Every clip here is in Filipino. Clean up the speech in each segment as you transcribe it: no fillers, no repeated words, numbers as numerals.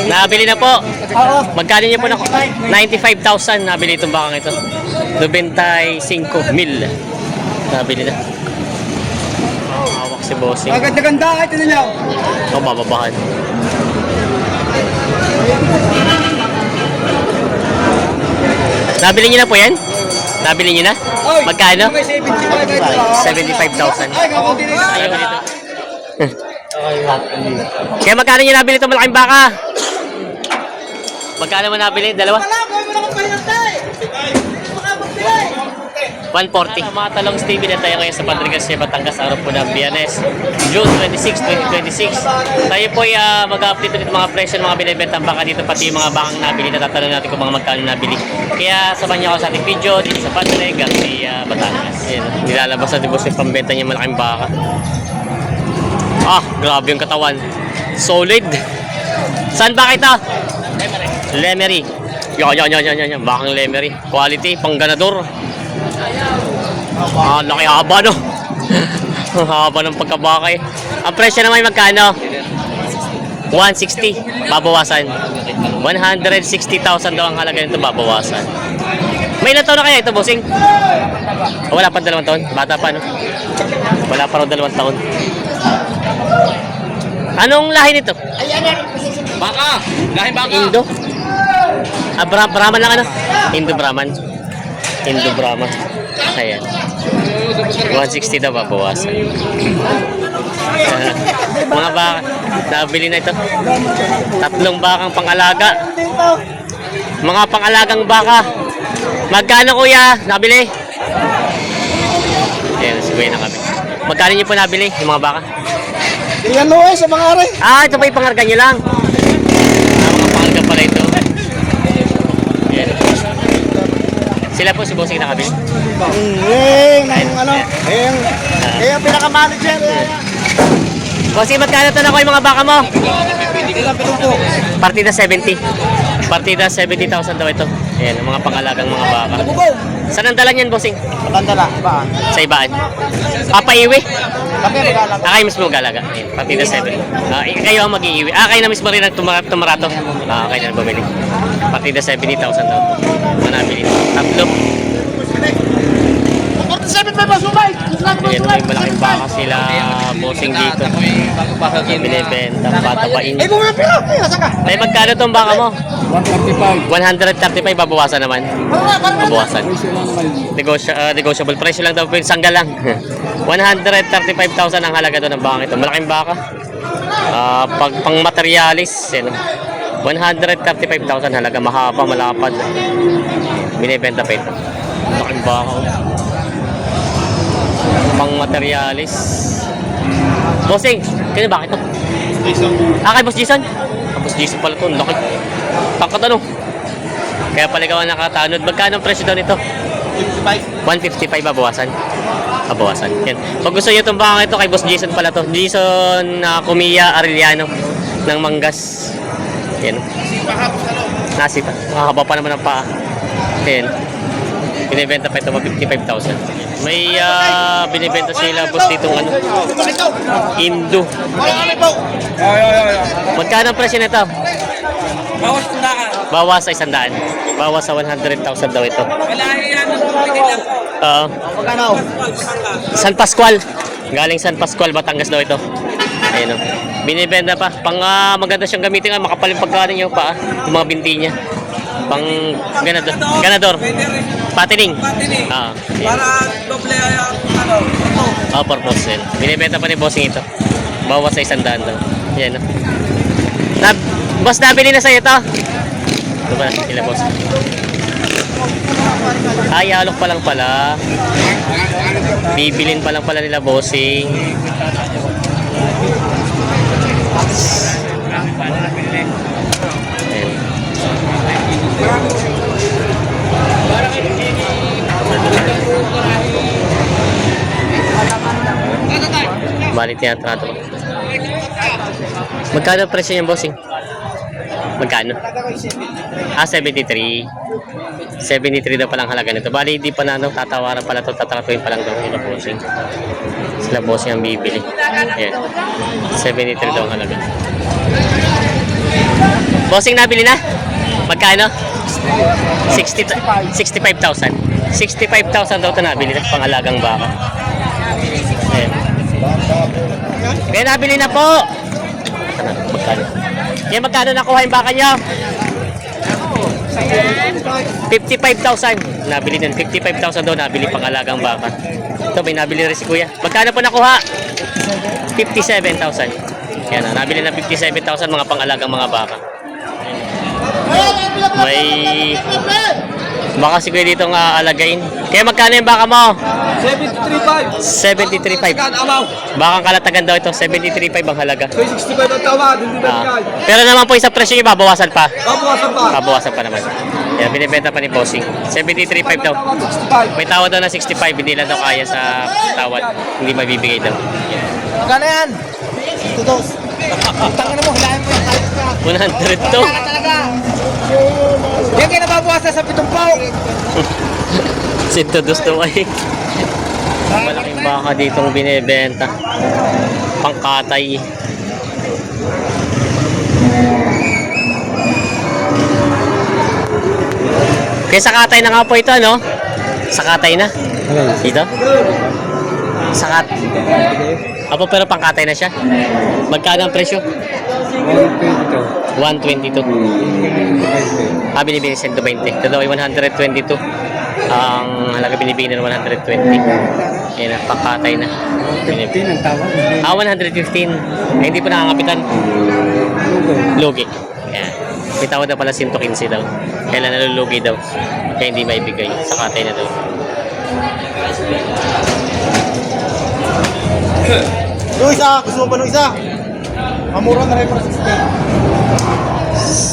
Nabili na po. Oo. Magkano niyo po na 95,000 nabili itong bakang ito. 95,000 nabili na. Hawak si bossing. Maganda-ganda kahit ano niya. O, bababahan. Nabili niyo na po yan? Nabili niyo na? Magkano? 75,000. Ayaw dito. Kaya magkano niyo nabili itong malaking baka? Magkano mo nabili? Dalawa? 140. Mga Talongs TV na tayo ngayon sa Padrigas, Batangas, araw po ng Biyernes, June 26, 2026. Tayo po ay mag-update ulit mga presyo ng mga binibentang baka dito, pati yung mga bakang nabili na tatanong natin kung mga magkano nabili. Kaya samahan niyo ako sa ating video dito sa Padrigas, Batangas. Ayan, nilalabas na dito yung pambenta niya malaking baka. Grabe yung katawan. Solid. Saan ba ito? Lemery. Yan. Bakang Lemery. Quality, pang ganador. Laki haba, no? Haba ng pagkabakay. Ang presyo naman magkano? 160. Babawasan. 160,000 daw ang halaga nito, babawasan. May ilang taon na kaya ito, bossing? Wala pa 2 taon? Bata pa, no? Wala pa raw 2 taon. Anong lahi nito? Baka. Lahing baka. Indo. Brahman lang ano? Indo Brahman. Ayan. 160 daw babawasan. Mga baka, nabili na ito. 3 bakang pangalaga. Mga pangalagang baka. Magkano kuya? Nabili? Ayan, sige na kami. Magkano niyo po nabili yung mga baka? Yan mo sa mga are. Ito pa yung pangarga nyo lang. Mga pangarga pala ito. Ayan. Sila po si bossing nakabili. Kaya pinaka-manager. Bossing, magkano ito na ko yung mga baka mo? Ilang pitong po. Partida 70. Partida 70,000 daw ito. Ayan, ang mga pangalagang mga baka. Saan ang dala niyan, bossing? Matanda ba? Sa ibaan. Papaiwi. Kami mag-aalaga. Kayo mismo mag-alaga. Ayan, partida 7. Kayo ang mag-iiwi. Kayo na mismo rin ang tumarato. Kayo na bumili. Partida 70,000 daw. Manabili. 3. 47 pa ba sumay? Ayan, may malaking baka sila bossing dito. Binibenta, patapain. Kung nga pila, saka. Ay, magkano itong baka mo? 145. 135, babawasan naman. Babawasan. Negotiable price lang daw, sanggal lang. 135,000 ang halaga doon ng baka ito. Malaking baka. Pang materialis. 135,000 halaga, mahaba, malapad. Binibenta pa ito. Malaking baka. Pang materialis. Bossing, kaya bakit ito? Kay Boss Jason? Boss Jason pala ito, laki. Takot ano? Kaya pala gawa nakatanod. Magkano ang presyo daw nito? 155 babawasan. Babawasan. Yan. Pag gusto niyo itong baka ito, kay Boss Jason pala to. Jason Kumiya Arellano ng Mangas. Yan. Nasipa. Makakaba pa naman ang paa. Yan. Binibenta pa ito 55,000. May binibenta sila boss ditong ano, Indo. Magkano ang presyo nito? Bawas sa 100. Bawas sa 100,000 daw ito. Magkano? San Pascual. Galing San Pascual, Batangas daw ito. Ayun o. Binibenta pa. Pang maganda siyang gamitin. Makapaling pagkain niyo pa. Yung mga binti niya. Pang ganador. Patining. Para doble purpose. Binibenta pa ni bossing ito. Bawas sa 100 daw. Yan o. Boss, nabili na sa'yo ito. Ito ba na sila boss? Alok pa lang pala. Bibilin pa lang pala nila bossing. Bali tinatrato. Magkano presyo niyan, bossing? Magkano? 73. 73 daw palang halaga nito. Bali, hindi pa na tatawaran pala ito. Tatratuin pa lang daw sila bossing. Sila bossing ang bibili. Ayan. 73 daw ang halaga. Bossing, nabili na? Magkano? 65,000. 65,000 daw ito nabili na pangalagang baka. Ayan. Kaya nabili na po. Magkano? Kaya magkano nakuha yung baka nyo? 55,000. Nabili din. 55,000 daw nabili pangalagang baka. Ito may nabili rin si kuya. Magkano po nakuha? 57,000. Yan na. Nabili na 57,000 mga pangalagang mga baka. May baka si kuya dito nga alagain. Kaya magkano yung baka mo? 73.5. 73.5. Amaw. Bakang kalatagan daw ito, 73.5 ang halaga. 65 ang tawad, hindi ba bigay? Pero naman po sa presyo niya, babawasan pa. Babawasan pa. Babawasan pa naman. Yan, binibenta pa ni Bossing. 73.5 daw. 65. May tawad daw na 65, hindi lang daw kaya sa tawad. Hindi mabibigay daw. Magkano yan? Tutos. Tangin mo, hilahin mo yung kahit ka. 100 to. Talaga. Yan kayo nababawasan sa 7 pao. Sinto gusto ay. Malaking baka ditong binibenta. Pangkatay. Kaya sa katay na nga po ito, no? Sa katay na. Dito? Sa kat. Apo, pero pangkatay na siya. Magkano ang presyo? 122. Binibigay 120. Ito daw ay 122. Ang halaga binibigay na 120. Ayan, pangkatay na. 15 ang tawad. 115. Ay, hindi pa nakangapitan. Lugi. Ayan. May tawad na pala 115 daw. Kailan nalulugi daw. Kaya hindi maibigay. Sa katay na daw. Yung isa, gusto mo pa nung isa? Mamura na rin para 60.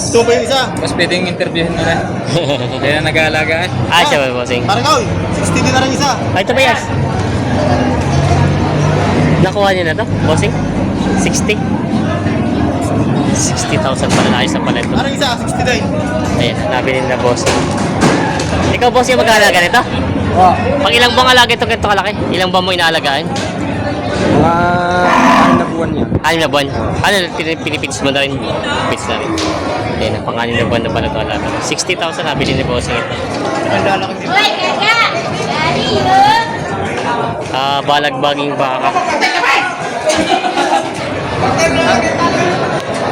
Gusto mo pa yung isa? Mas pwedeng interviewin mo na. Kaya nag-aalaga eh. Siya ba, Bossing? Parang ikaw, 60 din na rin isa. Ay, ito ba yes? Nakuha niyo na to, Bossing? 60? 60,000 pala na isa pala ito. Parang isa, 60 din. Ayan, nabili na Bossing. Ikaw, Bossing, mag-aalaga nito? Oo. Pag ilang buwang alaga ito, ganito kalaki? Ilang buwan mo inaalagaan? Mga 6 na buwan niya. 6 na buwan. Ano, pinipits mo na rin? Pits na rin. Ayan, pang 6 na buwan na pala ito alaga. 60,000 nabili ni Bossing ito. Balagbaging baka.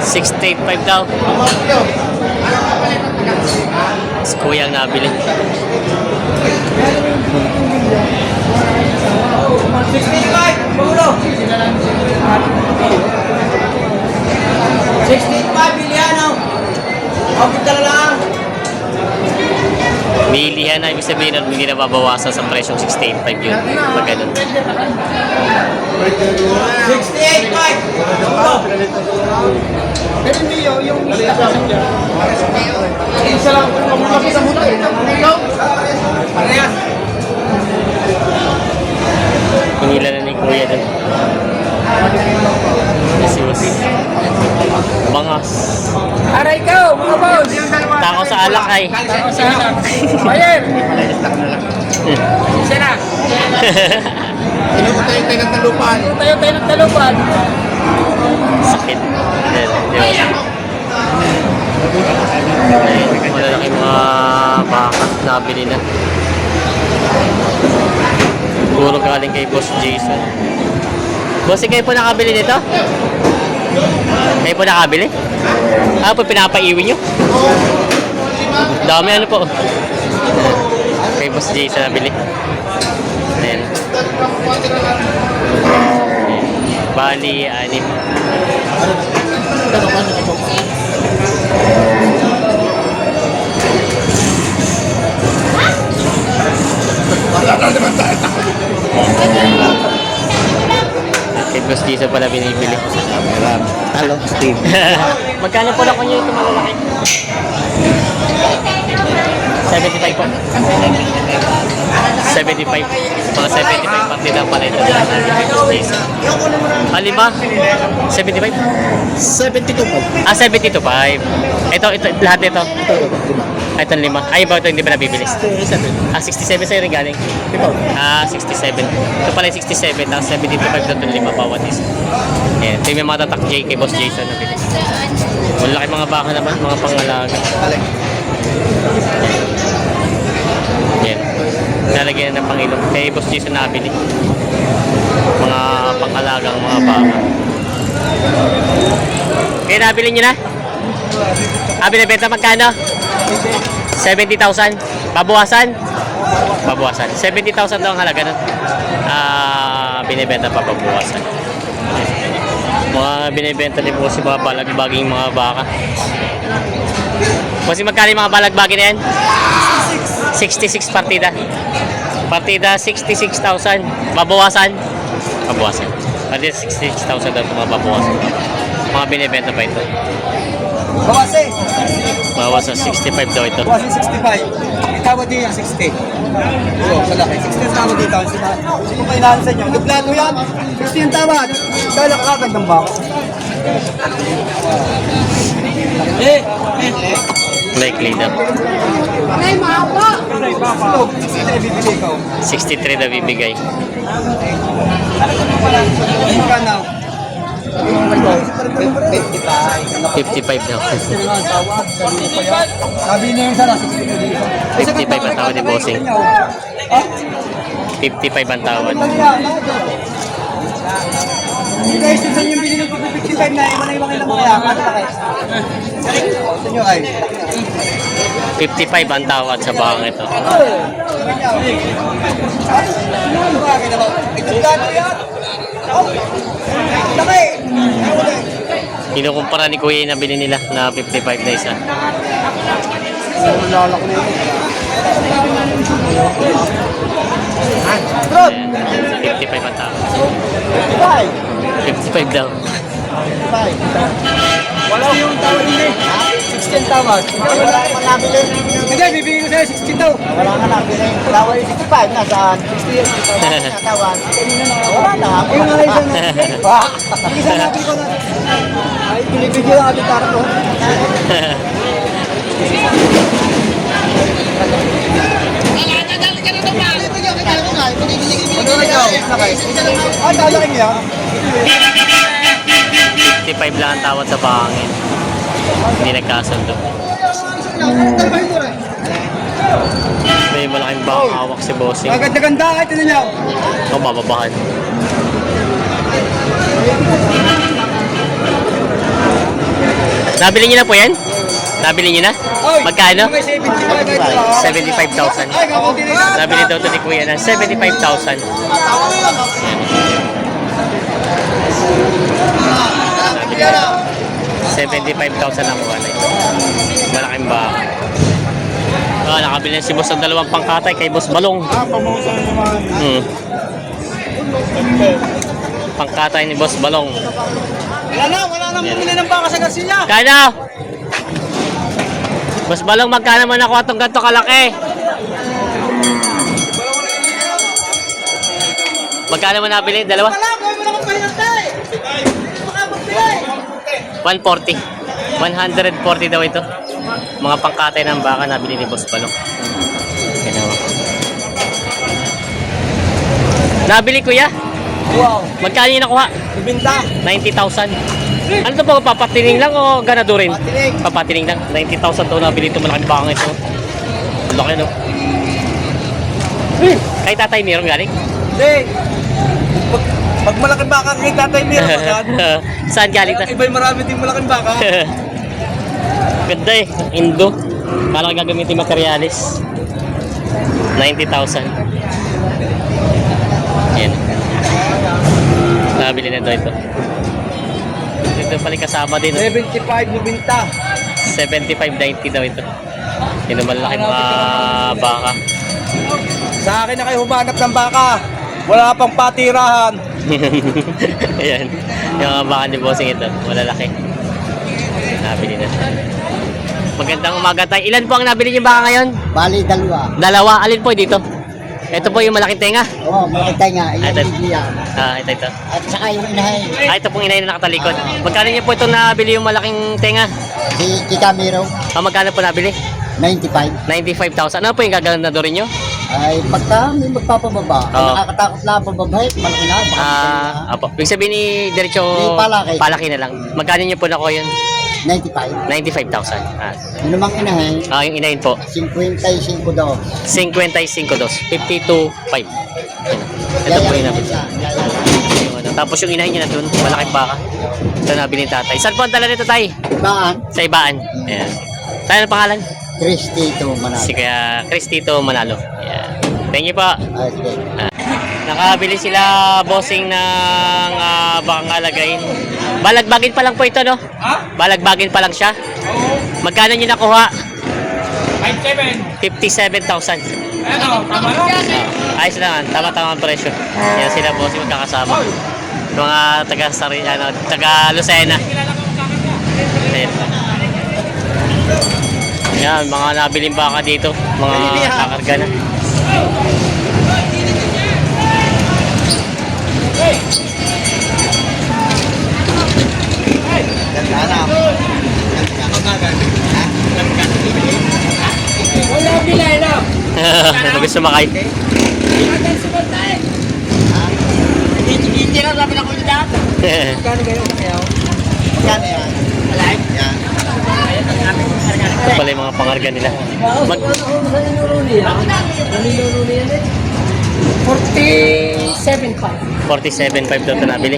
68.5 daw. Si Kuya ang nabili. 65, Paulo. 65, Biliano. Okay ka na lang. Bilihan na, ibig sabihin na hindi na babawasan sa presyong 68.5 yun. Pag ganun. 68, Mike. Pero hindi yung isa lang, isa muna. Parehas. Hinila na ni Kuya dun. Kasi was bangas. Aray ka, mga boss! Takaw sa alak ay. Ako sa anak. Bayer! Isa na. Tayo ng talupan. Tayo ng talupan. Sakit. Yan, di ba? Ayun, malalaki mga baka nabili na. Puro galing kay Boss Jason. Bossing, kayo po nakabili nito? Kayo po nakabili? Po pinapaiwi nyo? Dami ano po. Kay Boss Jason nabili. Ayan. Bali, 6. Kay Boss Jason pala binibili. Talo, Steve. Magkano po lang nyo ito malalaki? 75 po. 75. Mga 75 partida pala ito. Lima? 75? 72 po. 72.5. Ito, lahat nito. Ito 5. Ay, iba ito hindi pa nabibili. 67 sa'yo rin galing. 67. Ito pala yung 67. Tapos 72.5 doon 5 bawat isa. Ayan. Ito yung may mga tatak J kay Boss Jason nabili. Malaki mga baka naman, mga pangalaga. Alin? Yan. Nalagyan ng Pangilong. Kay Boss Jason nabili. Mga pangalagang mga baka. Kaya nabili nyo na? Binibenta magkano? 70,000. Babawasan? Babawasan. 70,000 daw ang halaga nun. Binibenta pa babawasan. Mga binibenta din po si mga balagbaging mga baka. Kasi magkano yung mga balagbagi na yan? 66 partida. Partida 66,000. Babawasan? Babawasan. Partida 66,000 daw mga babawasan. Mga binibenta pa ito. Bawas eh. Bawas sa 65 daw ito. Bawas yung 65. Itawad din yung 60. Oo, malaki. 60 tawad dito. Sino pa inahan sa inyo? Duplado yan. 60 yung tawad. Kaya nakakagad ng bako. Likely daw. Ito, 60 na bibili ko. 63 daw bibigay. Ika na. 55. 55 daw. Sabi niya yung sana, 60 dito. 55 ang tawad ni Bossing. 55 ang tawad. Guys, yung saan yung bilhin ng 55 na iwan na iwan ilang kaya. Sa inyo ay. 55 ang tawad sa bakang ito. Ito gano'n yan. Laki. Kinukumpara ni Kuya yung nabili nila na 55 na isa. Lalak na yun. 55 ang tawad. 55. 55 daw. Wala yung tawad din eh. 16 tawad. Wala ka nabili. Hindi, bibigyan ko sa'yo 16 daw. Wala ka nabili. Tawad yung 65. Nasaan? 60 yung tawad. Wala na. Yung nga isang nabili. Isang nabili ko na. Ay, binibigyan ang ating karto. Ano na ikaw? Ah, lalaki niya. 55 lang ang tawad sa bakangin. Hindi nagkasundo. May malaking bakang hawak si Bossing. Ganda-ganda kahit ano niya. Ito, bababahan. Nabili niyo na po yan? Nabili niyo na? Magkano? 75,000. Nabili daw ito ni Kuya na 75,000. Nabili na. 75,000 ang kuha na ito. Malaking baka. Nakabili na si Boss ng dalawang pangkatay kay Boss Balong. Pangkatay ni Boss Balong. Wala na bumili ng baka sa Garcia. Kano? Boss Balong, magkano man ako itong ganito kalaki? Magkano man nabili? Dalawa? 140. 140 daw ito. Mga pangkatay ng baka nabili ni Boss Balong. Ginawa. Nabili kuya? Wow. Magkano yung nakuha? Ibinta. 90,000. Ano ito po? Papatining lang o ganado rin? Papatining. Papatining lang. 90,000 daw nabili ito. Malaking bakang ito. Ang laki no? Kay Tatay Mirong galing? Hindi. Pag malaking baka kay Tatay Mira, Saan galing ta? iba'y marami din malaking baka. Ganda eh. Indo. Parang gagamitin materialis. 90,000. Yan. Nabili na ito. Ito pala kasama din. 75 ibinta. 75-90 daw ito. Yun naman laki mga baka. Sa akin na kayo humanap ng baka. Wala pang patirahan. Ayan. Yung mga baka ni Bossing ito. Malalaki. Nabili na. Magandang umaga tayo. Ilan po ang nabili niyo baka ngayon? Bali, dalawa. Dalawa. Alin po dito? Ito po yung malaking tenga. Oo, makita nga. Iyan Ito. yung biya. Ito. At saka yung inahay, Ito pong inay na nakatalikod. Magkano niyo po ito nabili yung malaking tenga? si Kika Miro, Magkano po nabili? 95. 95,000. Ano po yung gaganadorin niyo? Ay, pagka may magpapababa, Oo. nakakatakot lang ang pababahe, malaki na. baka Apo. Ibig sabihin ni Diretso Palaki. palaki na lang. Magkano niyo po nakuha yun? 95. 95,000. Yung namang inahin, Yung inahin po, 55 daw. 55 dos. 52.5. Ito po yung nabili. Yung ano. Tapos yung inahin niya na dun, malaking baka. Ito nabili ni tatay. Saan po ang dala nito, tay? Ibaan, Sa Ibaan. Ayan. Tayo ang pangalan? Christy ito manalo. Si kaya Cristito Manalo. Ayan. Thank you po. Ay, sige. Nakabili sila bossing ng bakang alagayin. Balagbagin pa lang po ito, no? Balagbagin pa lang siya. Magkano niyo nakuha? 57,000. Ano, tama lang. Ayos lang, tama-tama ang presyo. Yan sila bossing magkakasama. Mga taga Lucena. Ayan. Yan, mga nabiling baka dito. Mga kakarga na. Ganda na. Mabilis sumakay. Hindi na sabi na ko dyan. Magkano kayo? Magkano yan? Alive? Yan. Ito pala yung mga pangarga nila. 47.5 daw ito nabili.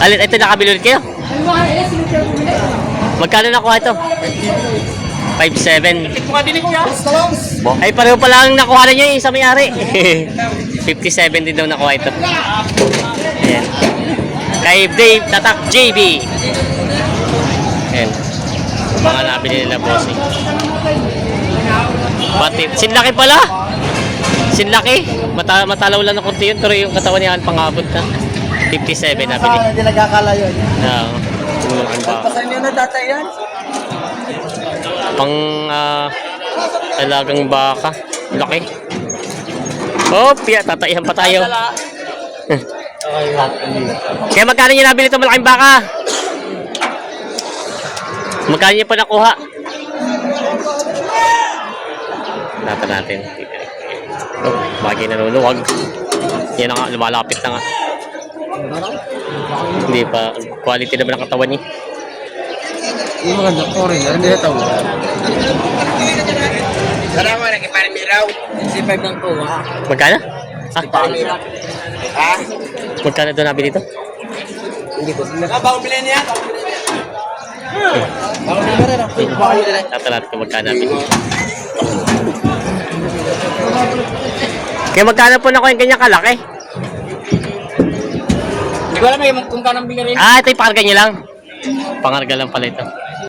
Alin, ito nakabili ulit kayo? Magkano nakuha ito? 5.7. Ay, pareho pala ang nakuha na nyo yung isa may-ari. 57 din daw nakuha ito. Ayan. Kay Dave Tatak JB. Ayan. Mga nabili nila bossing. Pati, sinlaki pala. Sinlaki. Matalaw lang ng konti yun. Pero yung katawan niya pangabot na. 57 nabili. Hindi nagkakala yun. Oo. Tumulakan ba? Pasahin nyo na data yan. Pang alagang baka. Laki. Oh, tataihan pa tayo. Kaya magkano niyo nabili itong malaking baka? Magkano niyo pa nakuha? Nata natin. Oh, bagay nanuluwag. Yan na nga, lumalapit na nga. Hindi pa, quality naman ang katawan niya. Yung mga nakori, hindi na tao. Salamat, nakiparin miraw. 65 lang po, ha? Magkano? Ha? Magkano ito nabili ito? Hindi ko. Bago bilhin niya? Bago bilhin na rin. Bago bilhin na rin. Nata natin kung magkano nabili. Kaya magkano po na ko yung ganyan kalaki? Hindi ko alam kung kano ang bilhin. Ito yung pangarga niyo lang. Pangarga lang pala ito.